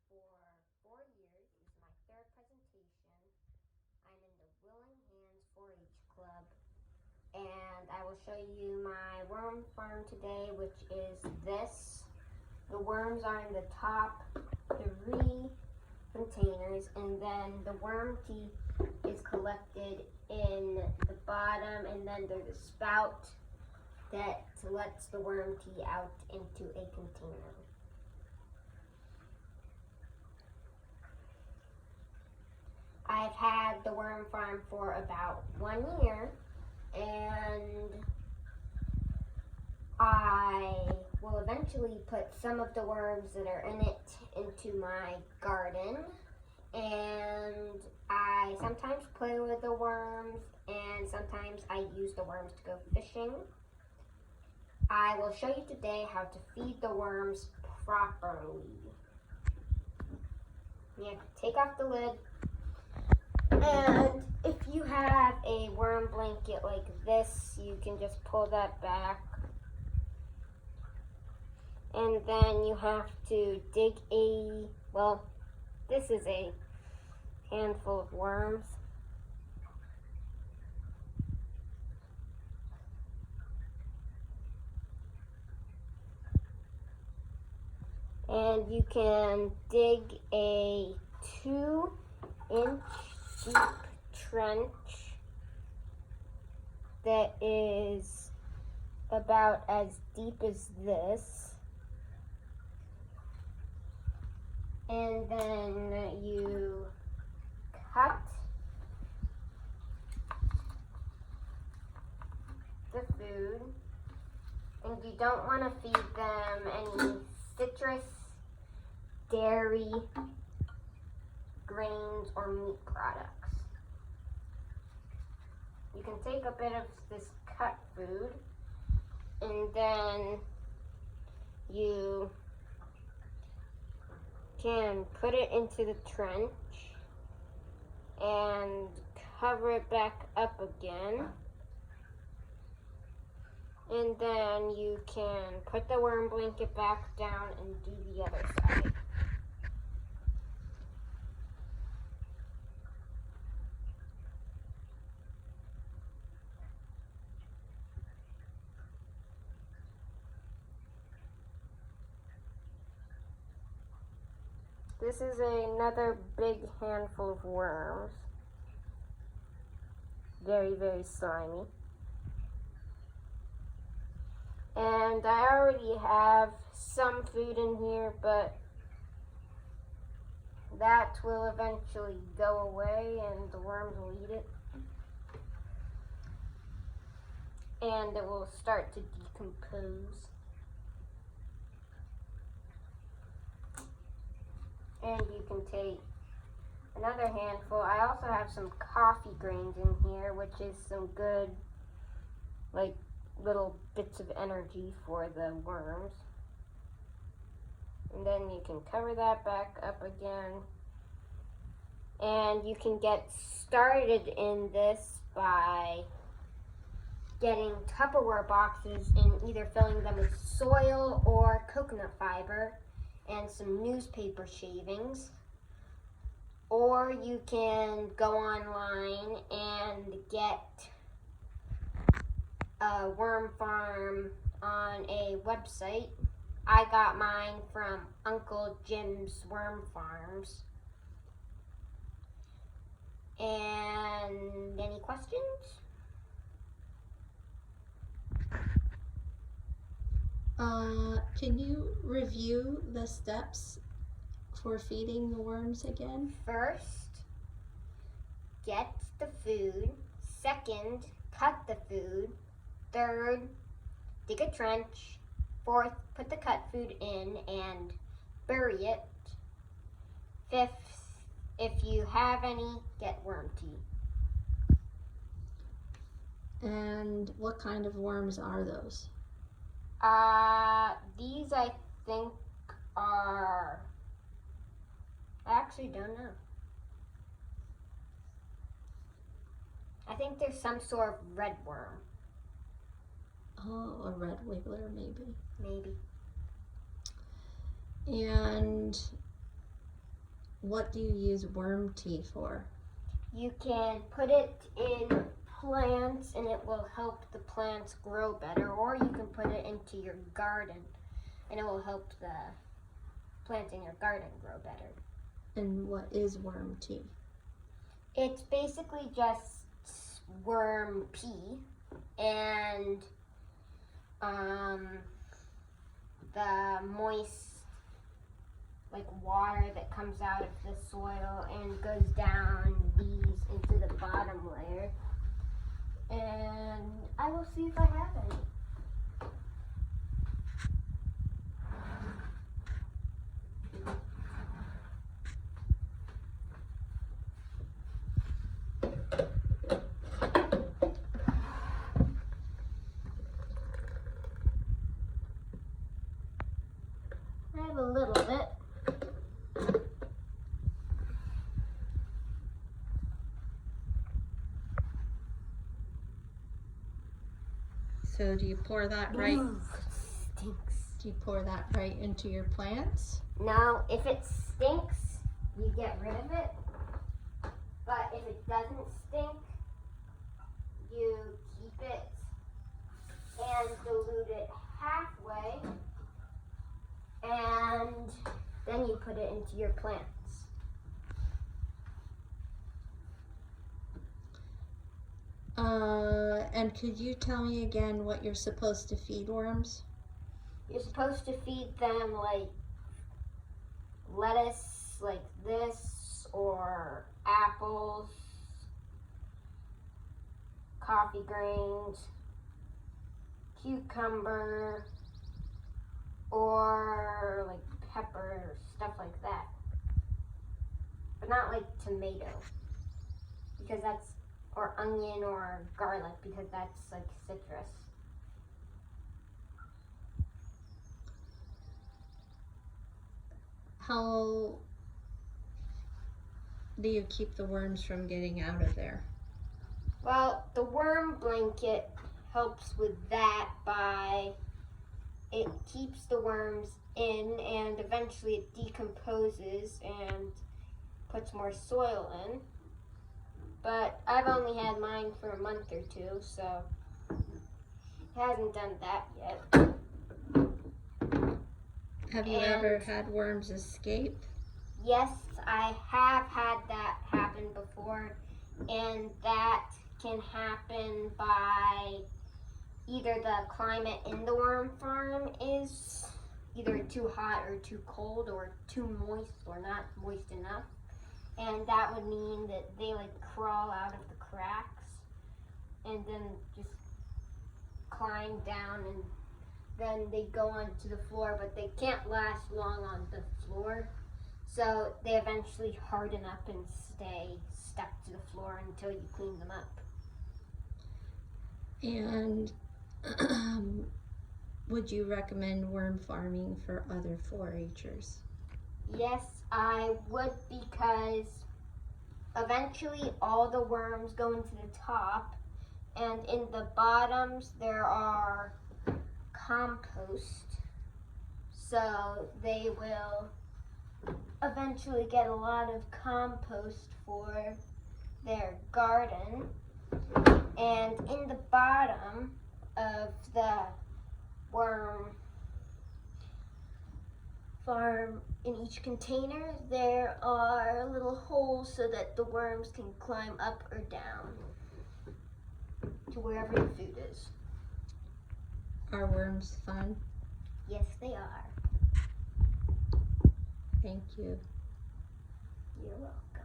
for 4 years. It is my third presentation. I'm in the Willing Hands 4-H Club, and I will show you my worm farm today, which is this. The worms are in the top 3 containers, and then the worm tea is collected in the bottom, and then there's a spout that lets the worm tea out into a container. I've had the worm farm for about 1 year, and I will eventually put some of the worms that are in it into my garden, and I sometimes play with the worms, and sometimes I use the worms to go fishing. I will show you today how to feed the worms properly. You have to take off the lid, and if you have a worm blanket like this, you can just pull that back. And then you have to dig this is a handful of worms. And you can dig a 2-inch deep trench that is about as deep as this. And then you cut the food, and you don't want to feed them any citrus, dairy, grains, or meat products. You can take a bit of this cut food, and then you can put it into the trench and cover it back up again. And then you can put the worm blanket back down and do the other side. This is another big handful of worms. Very, very slimy. And I already have some food in here, but that will eventually go away and the worms will eat it. And it will start to decompose. And you can take another handful. I also have some coffee grains in here, which is some good, little bits of energy for the worms. And then you can cover that back up again. And you can get started in this by getting Tupperware boxes and either filling them with soil or coconut fiber and some newspaper shavings. Or you can go online and get a worm farm on a website. I got mine from Uncle Jim's Worm Farms. And any questions? Can you review the steps for feeding the worms again? First, get the food. Second, cut the food. Third, dig a trench. Fourth, put the cut food in and bury it. Fifth, if you have any, get worm tea. And what kind of worms are those? These I think are, I actually don't know. I think there's some sort of red worm. Oh, a red wiggler maybe. Maybe. And what do you use worm tea for? You can put it in plants and it will help the plants grow better, or you can put it into your garden and it will help the plants in your garden grow better. And what is worm tea? It's basically just worm pea and the moist water that comes out of the soil and goes down these into the bottom layer. And I will see if I have any. I have a little bit. So do you pour that right? Ooh, stinks. Do you pour that right into your plants? No, if it stinks, you get rid of it. But if it doesn't stink, you keep it and dilute it halfway, and then you put it into your plants. And could you tell me again what you're supposed to feed worms? You're supposed to feed them lettuce like this, or apples, coffee grains, cucumber, or pepper, stuff like that. But not tomato, because that's, or onion or garlic, because that's citrus. How do you keep the worms from getting out of there? Well, the worm blanket helps with that by it keeps the worms in, and eventually it decomposes and puts more soil in. But I've only had mine for a month or two, so it hasn't done that yet. Have you ever had worms escape? Yes, I have had that happen before, and that can happen by either the climate in the worm farm is either too hot or too cold, or too moist or not moist enough. And that would mean that they crawl out of the cracks and then just climb down, and then they go onto the floor, but they can't last long on the floor. So they eventually harden up and stay stuck to the floor until you clean them up. And would you recommend worm farming for other foragers? Yes, I would, because eventually all the worms go into the top, and in the bottoms there are compost, so they will eventually get a lot of compost for their garden. And in the bottom of the worm farm, in each container, there are little holes so that the worms can climb up or down to wherever the food is. Are worms fun? Yes, they are. Thank you. You're welcome.